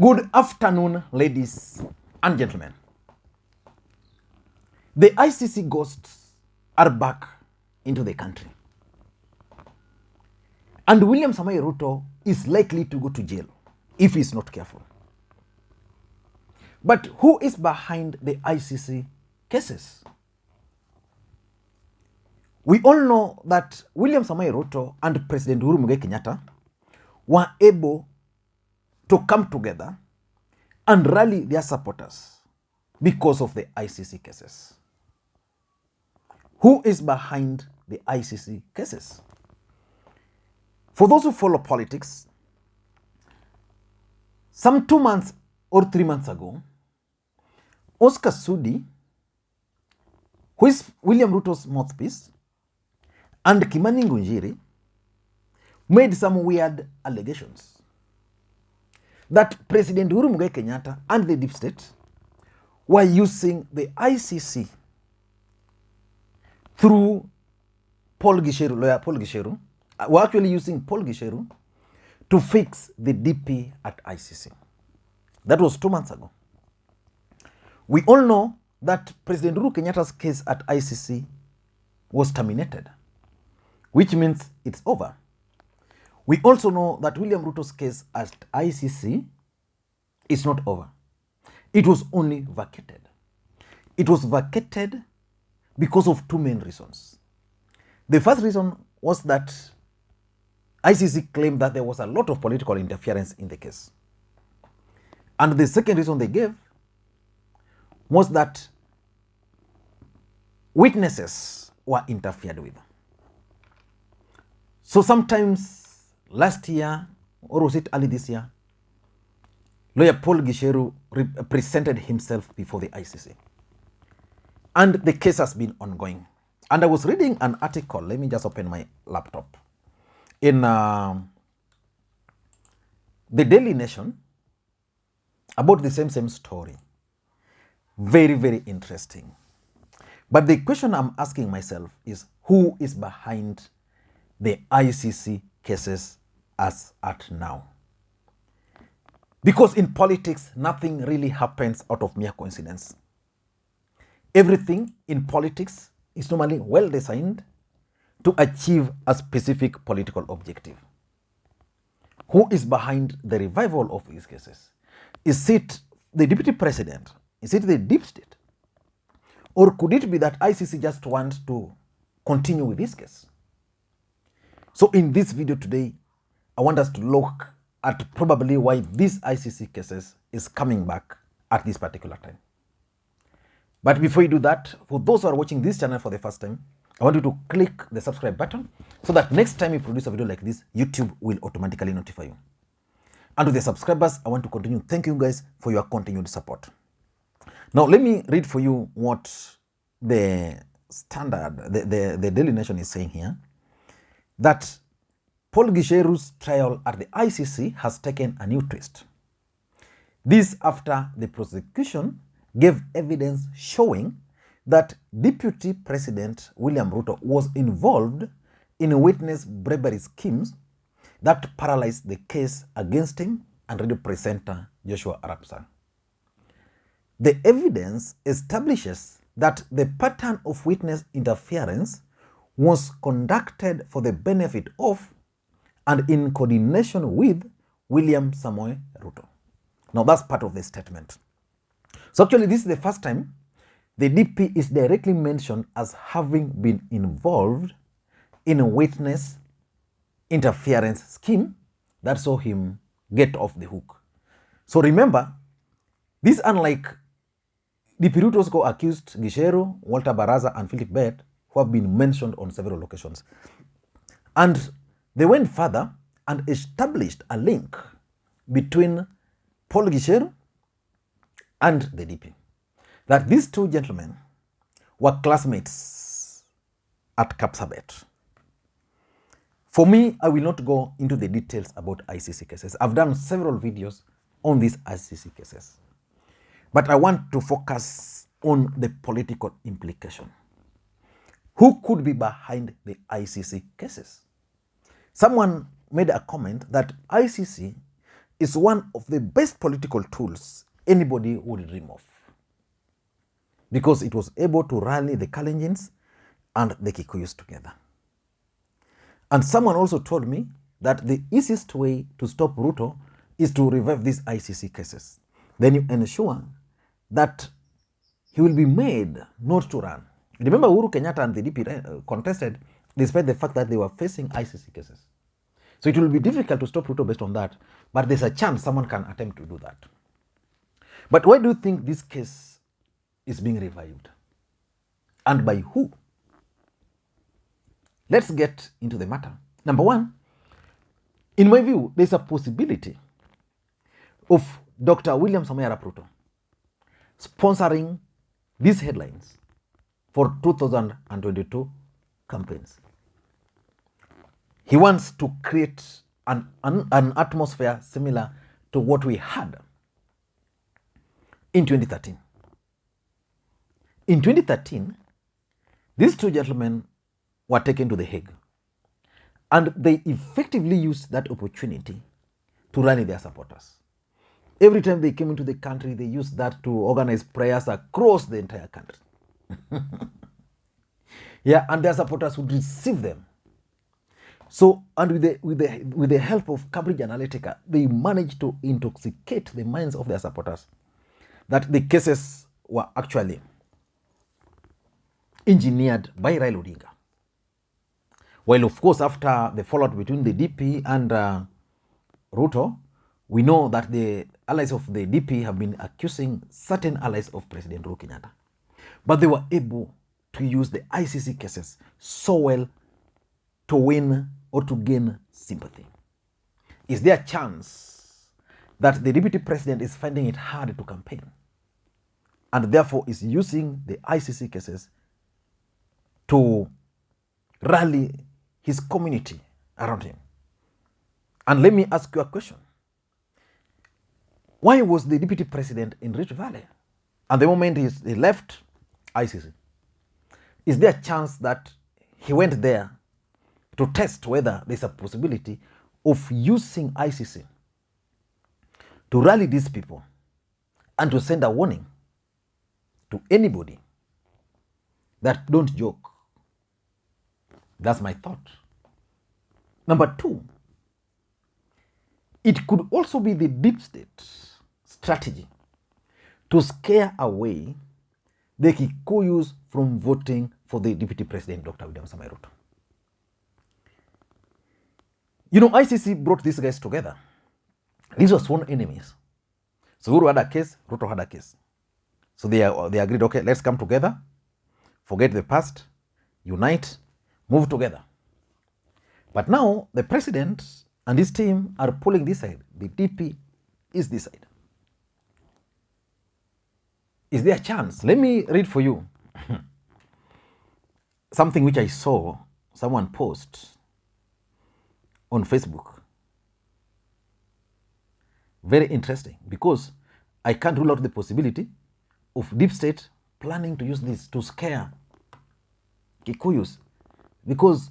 Good afternoon, ladies and gentlemen. The ICC ghosts are back into the country. And William Samoei Ruto is likely to go to jail if he's not careful. But who is behind the ICC cases? We all know that William Samoei Ruto and President Uhuru Muigai Kenyatta were able to come together and rally their supporters because of the ICC cases. Who is behind the ICC cases? For those who follow politics, some 2 months or 3 months ago, Oscar Sudi, who is William Ruto's mouthpiece, and Kimani Ngunjiri made some weird allegations that President Uhuru Muigai Kenyatta and the deep state were using the ICC through Paul Gicheru, lawyer Paul Gicheru, were actually using Paul Gicheru to fix the DP at ICC. That was 2 months ago. We all know that President Uhuru Kenyatta's case at ICC was terminated, which means it's over. We also know that William Ruto's case at ICC is not over. It was only vacated. It was vacated because of two main reasons. The first reason was that ICC claimed that there was a lot of political interference in the case. And the second reason they gave was that witnesses were interfered with. So sometimes last year, or was it early this year, lawyer Paul Gicheru presented himself before the ICC. And the case has been ongoing. And I was reading an article, let me just open my laptop, in the Daily Nation about the same story. Very, very interesting. But the question I'm asking myself is, who is behind the ICC cases as at now? Because in politics, nothing really happens out of mere coincidence. Everything in politics is normally well designed to achieve a specific political objective. Who is behind the revival of these cases? Is it the Deputy President? Is it the deep state? Or could it be that ICC just wants to continue with this case? So in this video today, I want us to look at probably why this ICC cases is coming back at this particular time. But before you do that, for those who are watching this channel for the first time, I want you to click the subscribe button so that next time you produce a video like this, YouTube will automatically notify you. And to the subscribers, I want to continue thanking you guys for your continued support. Now, let me read for you what the standard, the Daily Nation is saying here, that Paul Gicheru's trial at the ICC has taken a new twist. This after the prosecution gave evidence showing that Deputy President William Ruto was involved in witness bribery schemes that paralyzed the case against him and radio presenter Joshua Arap. The evidence establishes that the pattern of witness interference was conducted for the benefit of and in coordination with William Samoei Ruto. Now that's part of the statement. So actually this is the first time the DP is directly mentioned as having been involved in a witness interference scheme that saw him get off the hook. So remember, this unlike DP Ruto's co-accused Gicheru, Walter Barasa and Philip Bett, who have been mentioned on several occasions. And they went further and established a link between Paul Gicheru and the DP. That these two gentlemen were classmates at Kapsabet. For me, I will not go into the details about ICC cases. I've done several videos on these ICC cases. But I want to focus on the political implication. Who could be behind the ICC cases? Someone made a comment that ICC is one of the best political tools anybody would dream of, because it was able to rally the Kalenjins and the Kikuyus together. And someone also told me that the easiest way to stop Ruto is to revive these ICC cases. Then you ensure that he will be made not to run. Remember, Uhuru Kenyatta and the DP contested despite the fact that they were facing ICC cases. So it will be difficult to stop Ruto based on that, but there's a chance someone can attempt to do that. But why do you think this case is being revived? And by who? Let's get into the matter. Number one, in my view, there's a possibility of Dr. William Samoei Ruto sponsoring these headlines for 2022 campaigns. He wants to create an atmosphere similar to what we had in 2013. In 2013, these two gentlemen were taken to the Hague, and they effectively used that opportunity to rally their supporters. Every time they came into the country, they used that to organize prayers across the entire country. Yeah, and their supporters would receive them. So, and with the help of Cambridge Analytica, they managed to intoxicate the minds of their supporters that the cases were actually engineered by Raila Odinga. While, of course, after the fallout between the DP and Ruto, we know that the allies of the DP have been accusing certain allies of President Uhuru Kenyatta. But they were able to use the ICC cases so well to win or to gain sympathy. Is there a chance that the Deputy President is finding it hard to campaign and therefore is using the ICC cases to rally his community around him? And let me ask you a question. Why was the Deputy President in Rift Valley? And the moment he left ICC, is there a chance that he went there to test whether there's a possibility of using ICC to rally these people and to send a warning to anybody that don't joke? That's my thought. Number two, it could also be the deep state strategy to scare away the Kikuyus from voting for the Deputy President, Dr. William Samoei Ruto. You know, ICC brought these guys together. These were sworn enemies. So Uhuru had a case, Ruto had a case. So they agreed, okay, let's come together, forget the past, unite, move together. But now the president and his team are pulling this side. The DP is this side. Is there a chance? Let me read for you something which I saw someone post on Facebook. Very interesting, because I can't rule out the possibility of deep state planning to use this to scare Kikuyus. Because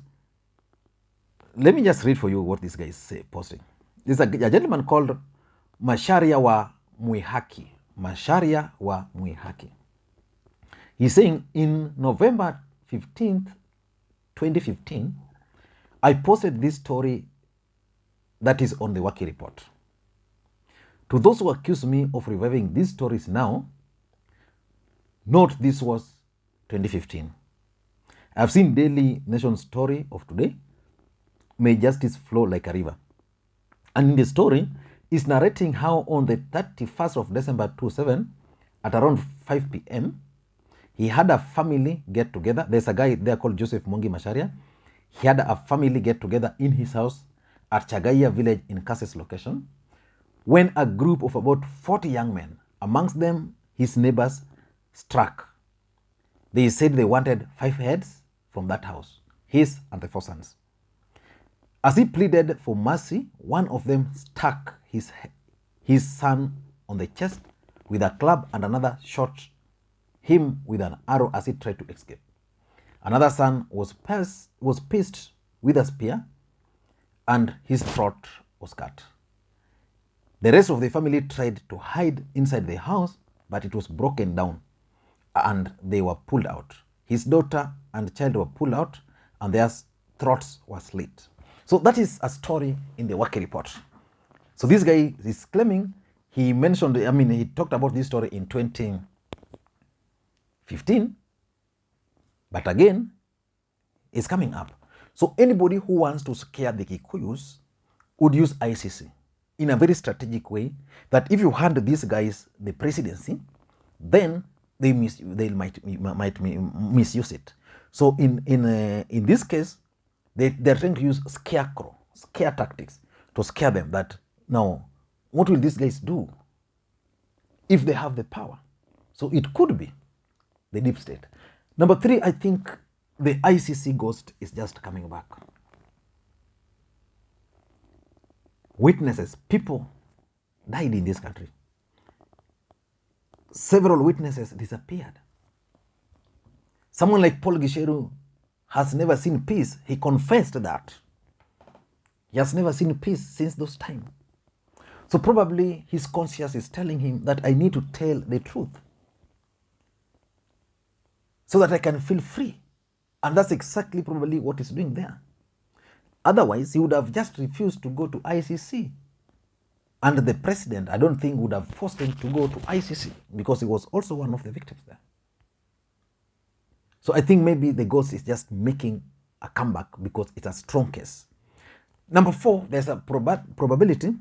let me just read for you what this guy is posting. There's a gentleman called Masharia wa Mwihaki. Masharia wa Mwihaki. He's saying, in November 15th, 2015, I posted this story that is on the Waki report. To those who accuse me of reviving these stories now, note this was 2015. I've seen Daily Nation story of today, May Justice Flow Like a River. And in the story, is narrating how on the 31st of December 2007, at around 5 p.m., he had a family get together. There's a guy there called Joseph Mongi Masharia. He had a family get together in his house at Chagaya village in Kasese location, when a group of about 40 young men, amongst them his neighbors, struck. They said they wanted 5 heads from that house, his and the 4 sons. As he pleaded for mercy, one of them struck his son on the chest with a club, and another shot him with an arrow as he tried to escape. Another son was pierced with a spear, and his throat was cut. The rest of the family tried to hide inside the house, but it was broken down and they were pulled out. His daughter and child were pulled out and their throats were slit. So that is a story in the Wake report. So this guy is claiming, he mentioned, he talked about this story in 2015, but again, it's coming up. So anybody who wants to scare the Kikuyus would use ICC in a very strategic way, that if you hand these guys the presidency, then they might misuse it. So in this case, they're trying to use scare tactics to scare them that now, what will these guys do if they have the power? So it could be the deep state. Number 3, I think the ICC ghost is just coming back. Witnesses, people died in this country. Several witnesses disappeared. Someone like Paul Gicheru has never seen peace. He confessed that. He has never seen peace since those times. So probably his conscience is telling him that I need to tell the truth so that I can feel free. And that's exactly probably what he's doing there. Otherwise, he would have just refused to go to ICC. And the president, I don't think, would have forced him to go to ICC because he was also one of the victims there. So I think maybe the ghost is just making a comeback because it's a strong case. Number 4, there's a probability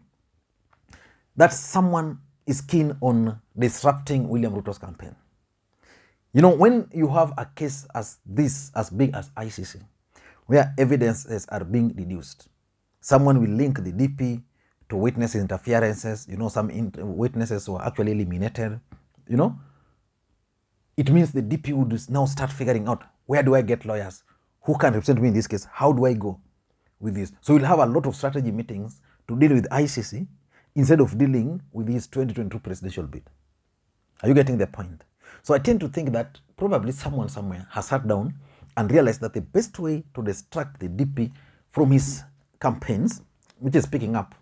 that someone is keen on disrupting William Ruto's campaign. You know, when you have a case as this, as big as ICC, where evidences are being deduced, someone will link the DP to witness interferences, some witnesses were actually eliminated, it means the DP would now start figuring out, where do I get lawyers? Who can represent me in this case? How do I go with this? So we'll have a lot of strategy meetings to deal with ICC instead of dealing with this 2022 presidential bid. Are you getting the point? So I tend to think that probably someone somewhere has sat down and realized that the best way to distract the DP from his campaigns, which is picking up,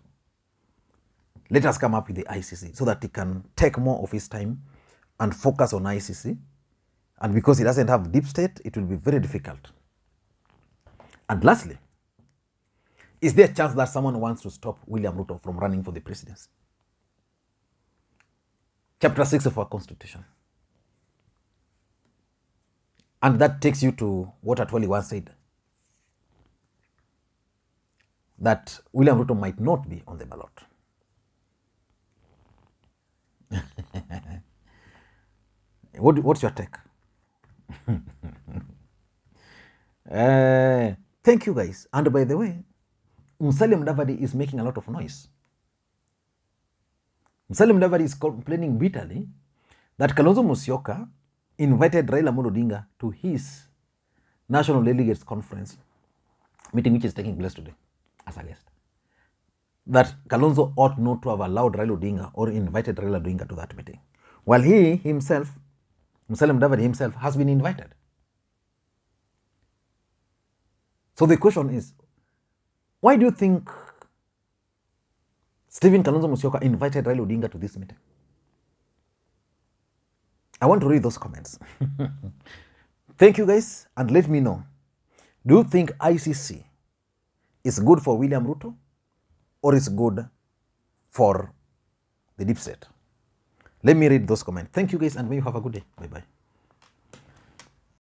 let us come up with the ICC so that he can take more of his time and focus on ICC. And because he doesn't have deep state, it will be very difficult. And lastly, is there a chance that someone wants to stop William Ruto from running for the presidency? Chapter 6 of our Constitution. And that takes you to what Atwoli once said, that William Ruto might not be on the ballot. What's your take? Thank you, guys. And by the way, Musalia Mudavadi is making a lot of noise. Musalia Mudavadi is complaining bitterly that Kalonzo Musyoka invited Raila Amolo Odinga to his National Delegates Conference meeting, which is taking place today, as a guest. That Kalonzo ought not to have allowed Raila Odinga or invited Raila Odinga to that meeting, while he himself, Musalia Mudavadi himself, has been invited. So the question is, why do you think Stephen Kalonzo Musyoka invited Raila Odinga to this meeting? I want to read those comments. Thank you, guys, and let me know. Do you think ICC is good for William Ruto or is good for the deep state? Let me read those comments. Thank you, guys, and may you have a good day. Bye-bye.